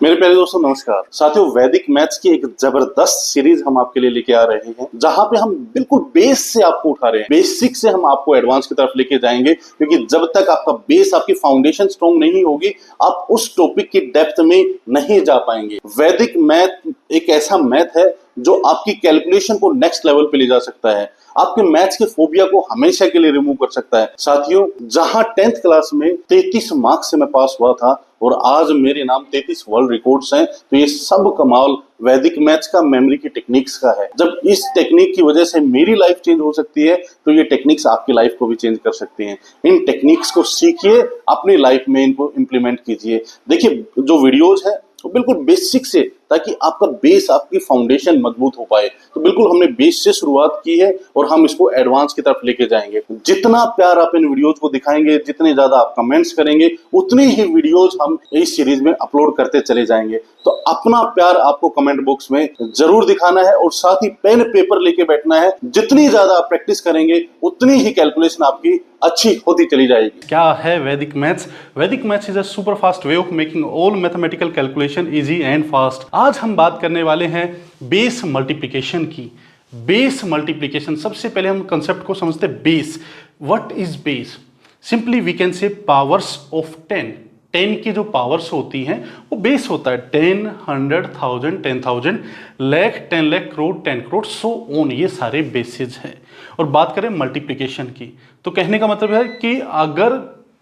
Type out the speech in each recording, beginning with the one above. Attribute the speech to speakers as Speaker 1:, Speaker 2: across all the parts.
Speaker 1: मेरे प्यारे दोस्तों नमस्कार। साथियों, वैदिक मैथ्स की एक जबरदस्त सीरीज हम आपके लिए लेके आ रहे हैं, जहां पे हम बिल्कुल बेस से आपको उठा रहे हैं। बेसिक से हम आपको एडवांस की तरफ लेके जाएंगे, क्योंकि जब तक आपका बेस, आपकी फाउंडेशन स्ट्रॉन्ग नहीं होगी, आप उस टॉपिक की डेप्थ में नहीं जा पाएंगे। वैदिक मैथ एक ऐसा मैथ है जो आपकी कैलकुलेशन को नेक्स्ट लेवल पे ले जा सकता है, आपके मैथ्स के फोबिया को हमेशा के लिए रिमूव कर सकता है। साथियों, जहां 10th क्लास में 33 मार्क्स से मैं पास हुआ था और आज मेरे नाम 33 वर्ल्ड रिकॉर्ड्स हैं, तो ये सब कमाल वैदिक मैथ्स का, मेमोरी की टेक्निक्स का है। जब इस टेक्निक की वजह से मेरी लाइफ चेंज हो सकती है, तो ये टेक्निक्स आपकी लाइफ को भी चेंज कर सकती हैं। इन टेक्निक्स को सीखिए, अपनी लाइफ में इनको इंप्लीमेंट कीजिए। देखिए, जो वीडियोज है वो बिल्कुल बेसिक से, ताकि आपका बेस, आपकी फाउंडेशन मजबूत हो पाए। तो बिल्कुल हमने बेस से शुरुआत की है और हम इसको एडवांस की तरफ लेके जाएंगे। जितना प्यार आप इन वीडियोज को दिखाएंगे, जितने ज्यादा आप कमेंट्स करेंगे, उतनी ही वीडियोज हम इस सीरीज में अपलोड करते चले जाएंगे। तो अपना प्यार आपको कमेंट बॉक्स में जरूर दिखाना है और साथ ही पेन पेपर लेके बैठना है। जितनी ज्यादा आप प्रैक्टिस करेंगे, उतनी ही कैलकुलेशन आपकी अच्छी होती चली जाएगी।
Speaker 2: क्या है Vedic maths? Vedic maths is a super fast way of making all mathematical calculation easy and fast. आज हम बात करने वाले हैं बेस मल्टीप्लिकेशन की। बेस मल्टीप्लिकेशन, सबसे पहले हम कंसेप्ट को समझते हैं। Base, what is base? Simply we can say powers of 10। 10 की जो पावर्स होती हैं वो बेस होता है। 10, 100, 1000, 10,000, लाख, 10 लाख, करोड़, 10 करोड़, सो ऑन, ये सारे बेसिस हैं। और बात करें मल्टीप्लिकेशन की, तो कहने का मतलब है कि अगर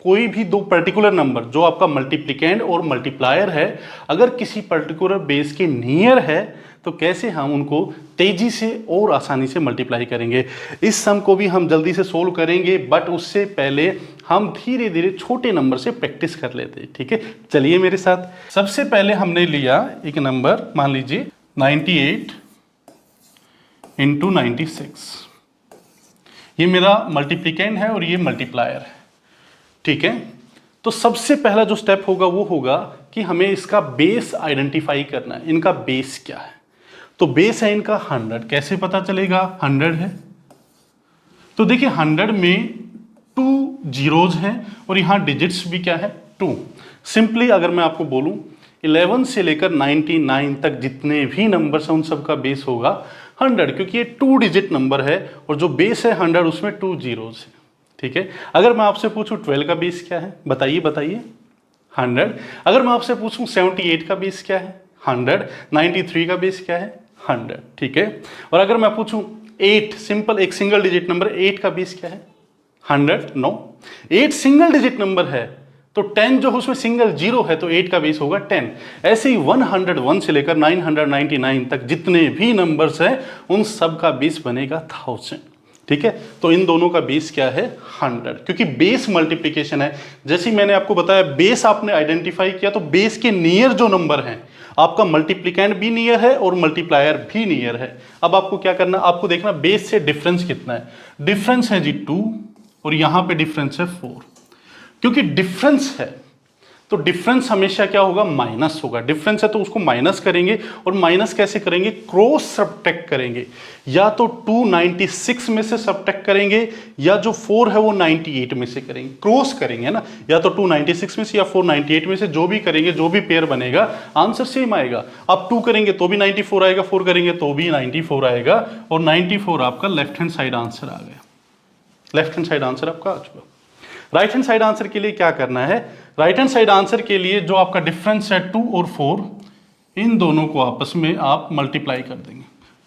Speaker 2: कोई भी दो पर्टिकुलर नंबर जो आपका मल्टीप्लिकेंड और मल्टीप्लायर है, अगर किसी पर्टिकुलर बेस के नियर है, तो कैसे हम उनको तेजी से और आसानी से मल्टीप्लाई करेंगे। इस सम को भी हम जल्दी से सोल्व करेंगे, बट उससे पहले हम धीरे धीरे छोटे नंबर से प्रैक्टिस कर लेते हैं। ठीक है, चलिए मेरे साथ। सबसे पहले हमने लिया एक नंबर, मान लीजिए 98 इंटू 96। ये मेरा मल्टीप्लिकेंड है और ये मल्टीप्लायर है। ठीक है, तो सबसे पहला जो स्टेप होगा वो होगा कि हमें इसका बेस आइडेंटिफाई करना है। इनका बेस क्या है? तो बेस है इनका 100। कैसे पता चलेगा? 100 है तो देखिए 100 में 2 जीरोज हैं और यहां डिजिट्स भी क्या है? 2। सिंपली अगर मैं आपको बोलूं 11 से लेकर 99 तक जितने भी नंबर्स हैं उन सब का बेस होगा 100, क्योंकि ये 2 डिजिट नंबर है और जो बेस है 100 उसमें 2 जीरोज है। ठीक है, अगर मैं आपसे पूछूं 12 का बेस क्या है? बताइए बताइए। 100। अगर मैं आपसे पूछूं 78 का बेस क्या है? 100। 93 का बेस क्या है? 100। ठीक है, और अगर मैं पूछूं 8, सिंपल एक सिंगल डिजिट नंबर, 8 का बेस क्या है? 100। नो, 8 सिंगल डिजिट नंबर है, तो 10 जो उसमें सिंगल जीरो है, तो 8 का बेस होगा 10। ऐसे ही 101 से लेकर 999 तक जितने भी नंबर्स हैं उन सब का बेस बनेगा 1000। ठीक है, तो इन दोनों का बेस क्या है? 100, क्योंकि बेस मल्टीप्लिकेशन है। जैसे ही मैंने आपको बताया, बेस आपने आइडेंटिफाई किया, तो बेस के नियर जो नंबर हैं, आपका मल्टीप्लिकेंड भी नियर है और मल्टीप्लायर भी नियर है। अब आपको क्या करना, आपको देखना बेस से डिफरेंस कितना है। डिफरेंस है जी 2 और यहां पे डिफरेंस है 4। क्योंकि डिफरेंस है तो डिफरेंस हमेशा क्या होगा? माइनस होगा। डिफरेंस है तो उसको माइनस करेंगे, और माइनस कैसे करेंगे? क्रॉस सब्ट्रैक्ट करेंगे। या तो 296 में से सब्ट्रैक्ट करेंगे, या जो 4 है वो 98 में से करेंगे, क्रॉस करेंगे ना। या तो 296 में से या 498 में से, जो भी करेंगे, जो भी पेयर बनेगा, आंसर सेम आएगा। आप 2 करेंगे तो भी 94 आएगा, 4 करेंगे तो भी 94 आएगा, और 94 आपका लेफ्ट हैंड साइड आंसर आ गया। लेफ्ट हैंड साइड आंसर आपका आ चुका। राइट हैंड साइड आंसर के लिए क्या करना है? राइट हैंड साइड आंसर के लिए जो आपका डिफरेंस है 2 और 4, इन दोनों को आपस में आप मल्टीप्लाई कर देंगे।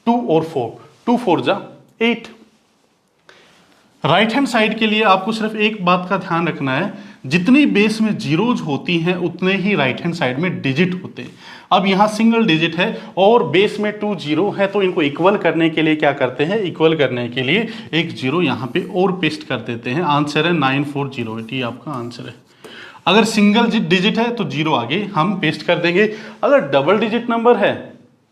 Speaker 2: 2 और 4, 2 4 जा 8। राइट हैंड साइड के लिए आपको सिर्फ एक बात का ध्यान रखना है, जितनी बेस में जीरोज होती हैं उतने ही राइट हैंड साइड में डिजिट होते हैं। अब यहां सिंगल डिजिट है और बेस में 2 जीरो है, तो इनको इक्वल करने के लिए क्या करते हैं? इक्वल करने के लिए एक जीरो यहां पे और पेस्ट कर देते हैं। आंसर है 9408, ये आपका आंसर है। अगर सिंगल डिजिट है तो जीरो आगे हम पेस्ट कर देंगे। अगर डबल डिजिट नंबर है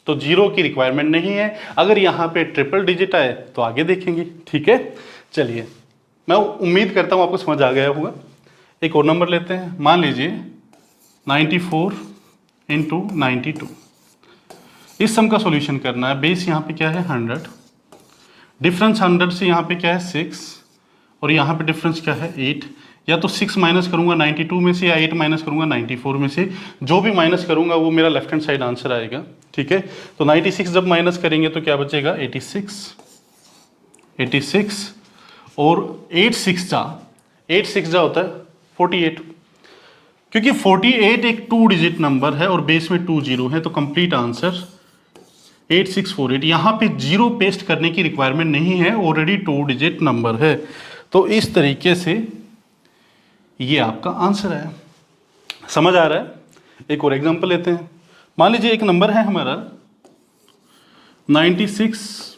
Speaker 2: तो जीरो की रिक्वायरमेंट नहीं है। अगर यहाँ पे ट्रिपल डिजिट आए तो आगे देखेंगे। ठीक है, चलिए, मैं उम्मीद करता हूँ आपको समझ आ गया होगा। एक और नंबर लेते हैं, मान लीजिए 94 इंटू 92। इस सम का सॉल्यूशन करना है। बेस यहाँ पे क्या है? 100। डिफरेंस 100 से यहाँ पे क्या है? 6, और यहाँ पे डिफरेंस क्या है 8। या तो 6 माइनस करूंगा 92 में से या 8 माइनस करूंगा 94 में से, जो भी माइनस करूंगा वो मेरा लेफ्ट हैंड साइड आंसर आएगा। ठीक है, तो 96 जब माइनस करेंगे तो क्या बचेगा 86 और 8 6 जा होता है 48, क्योंकि 48 एक 2 डिजिट नंबर है और बेस में 2 जीरो है, तो कंप्लीट आंसर 8648। यहाँ पे जीरो पेस्ट करने की रिक्वायरमेंट नहीं है, ऑलरेडी 2 डिजिट नंबर है। तो इस तरीके से ये आपका आंसर है। समझ आ रहा है? एक और एग्जांपल लेते हैं। मान लीजिए एक नंबर है हमारा 96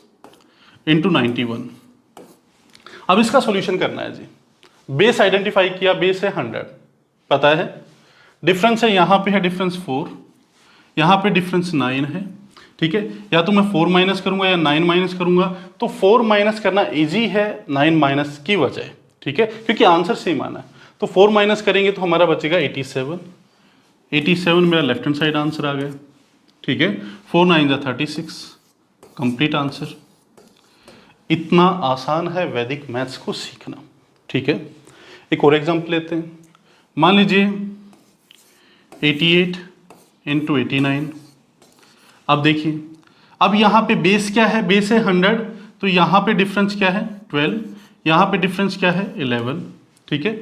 Speaker 2: इंटू 91। अब इसका सॉल्यूशन करना है जी। बेस आइडेंटिफाई किया, बेस है 100, पता है डिफरेंस है, यहाँ पे है डिफरेंस 4, यहाँ पे डिफरेंस 9 है। ठीक है, या तो मैं 4 माइनस करूंगा या 9 माइनस करूंगा, तो 4 माइनस करना इजी है 9 माइनस की वजह। ठीक है, क्योंकि आंसर सेम आना है। तो 4 माइनस करेंगे तो हमारा बचेगा 87 मेरा लेफ्ट हैंड साइड आंसर आ गया। ठीक है, 4 9 जा 36, कंप्लीट आंसर। इतना आसान है वैदिक मैथ्स को सीखना। ठीक है, एक और एग्जांपल लेते हैं। मान लीजिए 88 इंटू 89। अब देखिए, अब यहाँ पे बेस क्या है, बेस है 100, तो यहाँ पे डिफरेंस क्या है 12, यहाँ पे डिफरेंस क्या है 11। ठीक है,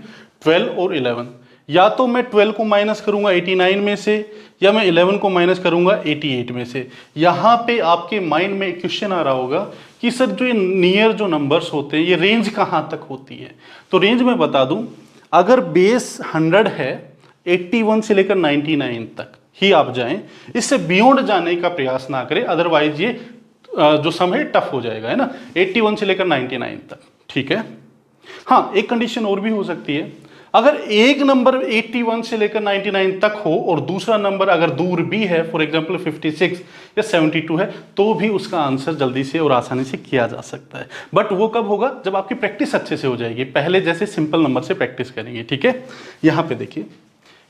Speaker 2: 12 और 11, या तो मैं 12 को माइनस करूंगा 89 में से, या मैं 11 को माइनस करूंगा 88 में से। यहाँ पे आपके माइंड में एक क्वेश्चन आ रहा होगा कि सर जो ये नियर जो नंबर्स होते हैं ये रेंज कहाँ तक होती है? तो रेंज मैं बता दूं, अगर बेस 100 है 81 से लेकर 99 तक ही आप जाएं, इससे बियॉन्ड जाने का प्रयास ना करें, अदरवाइज ये जो सम है टफ हो जाएगा, है ना, 81 से लेकर 99 तक। ठीक है, हाँ एक कंडीशन और भी हो सकती है, अगर एक नंबर 81 से लेकर 99 तक हो और दूसरा नंबर अगर दूर भी है, फॉर एग्जांपल 56 या 72 है, तो भी उसका आंसर जल्दी से और आसानी से किया जा सकता है। बट वो कब होगा? जब आपकी प्रैक्टिस अच्छे से हो जाएगी, पहले जैसे सिंपल नंबर से प्रैक्टिस करेंगे। ठीक है, यहाँ पे देखिए,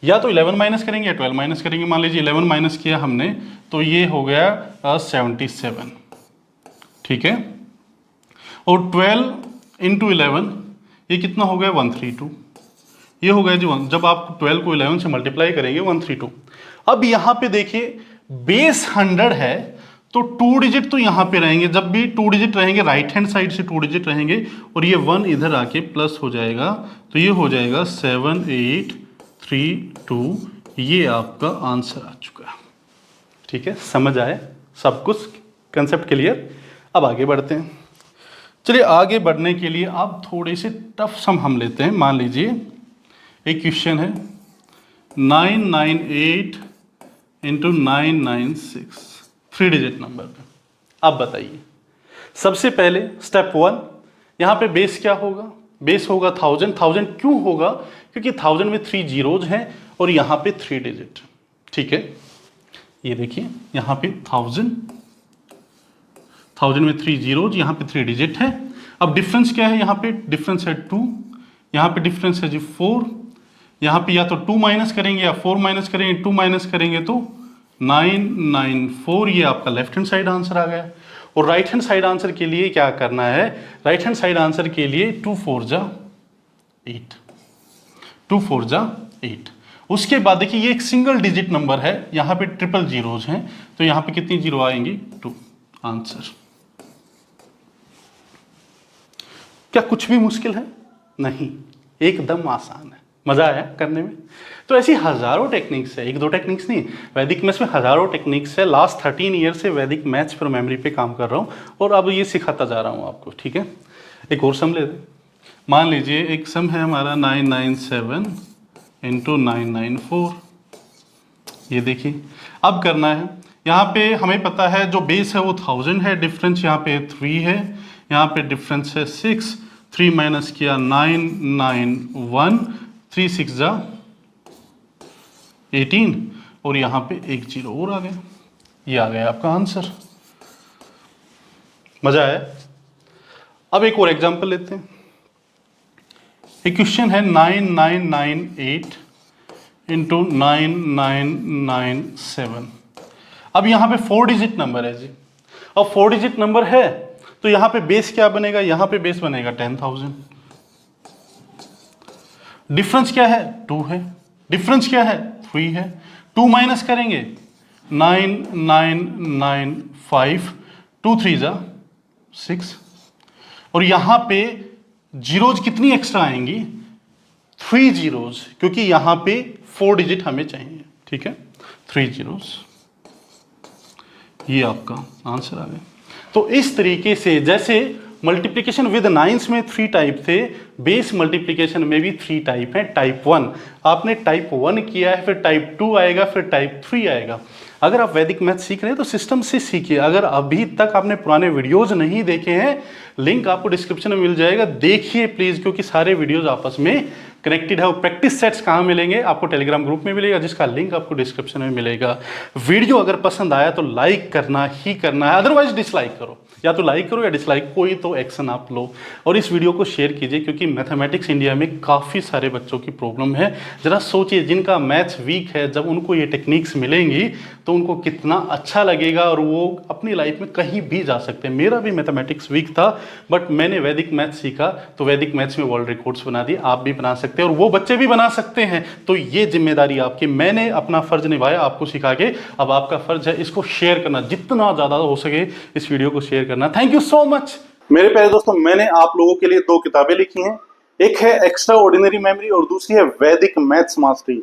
Speaker 2: या तो 11 माइनस करेंगे या 12 माइनस करेंगे। मान लीजिए 11 माइनस किया हमने तो ये हो गया 77। ठीक है, और 12 इंटू 11 ये कितना हो गया 132, ये हो गया जी 1। जब आप 12 को 11 से मल्टीप्लाई करेंगे 132। अब यहाँ पे देखिए बेस 100 है तो 2 डिजिट तो यहाँ पे रहेंगे, जब भी 2 डिजिट रहेंगे राइट हैंड साइड से 2 डिजिट रहेंगे और ये 1 इधर आके प्लस हो जाएगा, तो ये हो जाएगा 7832। ये आपका आंसर आ चुका। ठीक है, समझ आए सब कुछ, कंसेप्ट क्लियर? अब आगे बढ़ते हैं। चलिए आगे बढ़ने के लिए आप थोड़े से टफ सम हम लेते हैं। मान लीजिए एक क्वेश्चन है 998 इंटू 996, 3 डिजिट नंबर पे। अब बताइए, सबसे पहले स्टेप 1, यहाँ पे बेस क्या होगा? बेस होगा 1000। 1000 क्यों होगा? क्योंकि 1000 में 3 जीरोज हैं और यहाँ पे 3 डिजिट। ठीक है, ये देखिए यहाँ पे 1000 में 3 जीरोज, यहाँ पे 3 डिजिट है। अब डिफरेंस क्या है? यहाँ पे डिफरेंस है 2, यहाँ पे डिफरेंस है जी 4। यहाँ पे या तो 2 माइनस करेंगे या 4 माइनस करेंगे। 2 माइनस करेंगे तो 994, ये आपका लेफ्ट हैंड साइड आंसर आ गया। और राइट हैंड साइड आंसर के लिए क्या करना है? राइट हैंड साइड आंसर के लिए 2 4 जा 8, 2 4 जा 8। उसके बाद देखिए ये एक सिंगल डिजिट नंबर है, यहाँ पे ट्रिपल जीरोज हैं, तो यहाँ पे कितनी जीरो आएंगी? 2। आंसर। क्या कुछ भी मुश्किल है? नहीं, एकदम आसान है। मजा आया करने में? तो ऐसी हजारों टेक्निक्स है, एक दो टेक्निक्स नहीं, वैदिक मैथ्स में हजारों टेक्निक्स है। लास्ट 13 ईयर से वैदिक मैथ्स पर मेमोरी पे काम कर रहा हूँ और अब ये सिखाता जा रहा हूँ आपको। ठीक है, एक और सम ले लें। मान लीजिए एक सम है हमारा 997 इंटू 994। ये देखिए, अब करना है, यहाँ पे हमें पता है जो बेस है वो 1000 है, डिफरेंस यहाँ पे 3 है, यहाँ पे डिफरेंस है 6। 3 माइनस किया 991, 3 6 जा 18 और यहाँ पे एक जीरो और आ गया। ये आ गया आपका आंसर। मजा आया? अब एक और एग्जांपल लेते हैं। एक क्वेश्चन है 9998 इंटू 9997। अब यहाँ पे 4 डिजिट नंबर है जी। अब 4 डिजिट नंबर है तो यहाँ पे बेस क्या बनेगा? यहाँ पे बेस बनेगा 10,000। डिफरेंस क्या है? 2 है। डिफरेंस क्या है? 3 है। 2 माइनस करेंगे 9 9 9 5, 2 3 जा 6, और यहां पे जीरोज कितनी एक्स्ट्रा आएंगी? 3 जीरोज, क्योंकि यहां पे 4 डिजिट हमें चाहिए। ठीक है, 3 जीरोज, ये आपका आंसर आ गया। तो इस तरीके से जैसे मल्टीप्लिकेशन विद नाइन्स में 3 टाइप थे, बेस मल्टीप्लिकेशन में भी 3 टाइप है। टाइप 1 आपने टाइप 1 किया है, फिर टाइप 2 आएगा, फिर टाइप 3 आएगा। अगर आप वैदिक मैथ सीख रहे हैं तो सिस्टम से सीखिए। अगर अभी तक आपने पुराने वीडियोज नहीं देखे हैं, लिंक आपको डिस्क्रिप्शन में मिल जाएगा, देखिए प्लीज, क्योंकि सारे वीडियोज आपस में कनेक्टेड है। प्रैक्टिस सेट्स कहाँ मिलेंगे? आपको टेलीग्राम ग्रुप में मिलेगा, जिसका लिंक आपको डिस्क्रिप्शन में मिलेगा। वीडियो अगर पसंद आया तो लाइक करना ही करना है, अदरवाइज डिसलाइक करो। या तो लाइक करो या डिसलाइक, कोई तो एक्शन आप लो। और इस वीडियो को शेयर कीजिए, क्योंकि मैथमेटिक्स इंडिया में काफ़ी सारे बच्चों की प्रॉब्लम है। जरा सोचिए, जिनका मैथ्स वीक है, जब उनको ये टेक्निक्स मिलेंगी तो उनको कितना अच्छा लगेगा और वो अपनी लाइफ में कहीं भी जा सकते हैं। मेरा भी मैथमेटिक्स वीक था, बट मैंने वैदिक मैथ सीखा तो वैदिक मैथ्स में वर्ल्ड रिकॉर्ड्स बना दिए। आप भी बना सकते हैं और वो बच्चे भी बना सकते हैं। तो ये जिम्मेदारी आपकी। मैंने अपना फर्ज निभाया आपको सिखा के, अब आपका फर्ज है इसको शेयर करना, जितना ज़्यादा हो सके इस वीडियो को शेयर करना। Thank you so much.
Speaker 1: मेरे प्यारे दोस्तों, मैंने आप लोगों के लिए 2 किताबें लिखी हैं। एक है एक्स्ट्रा ऑर्डिनरी मेमोरी और दूसरी है वैदिक मैथ्स मास्टरी।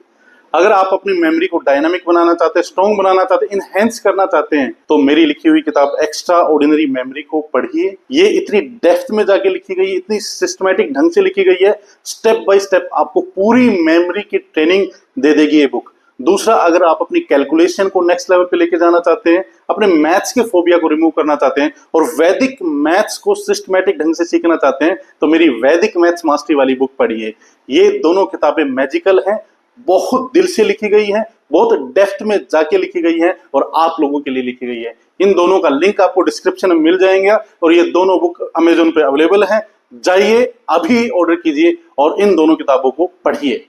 Speaker 1: अगर आप अपनी मेमोरी को डायनामिक बनाना चाहते हैं, स्ट्रॉन्ग बनाना चाहते हैं, इनहेंस करना चाहते हैं, तो मेरी लिखी हुई किताब एक्स्ट्रा ऑर्डिनरी मेमोरी को पढ़िए। ये इतनी डेप्थ में जाके लिखी गई है, इतनी सिस्टमैटिक ढंग से लिखी गई है, स्टेप बाय स्टेप आपको पूरी मेमोरी की ट्रेनिंग दे देगी ये बुक। दूसरा, अगर आप अपनी कैलकुलेशन को नेक्स्ट लेवल पे लेके जाना चाहते हैं, अपने मैथ्स के फोबिया को रिमूव करना चाहते हैं और वैदिक मैथ्स को सिस्टमैटिक ढंग से सीखना चाहते हैं, तो मेरी वैदिक मैथ्स मास्टरी वाली बुक पढ़िए। ये दोनों किताबें मैजिकल हैं, बहुत दिल से लिखी गई है, बहुत डेप्थ में जाके लिखी गई है और आप लोगों के लिए लिखी गई है। इन दोनों का लिंक आपको डिस्क्रिप्शन में मिल जाएगा और ये दोनों बुक अमेजोन पे अवेलेबल है। जाइए, अभी ऑर्डर कीजिए और इन दोनों किताबों को पढ़िए।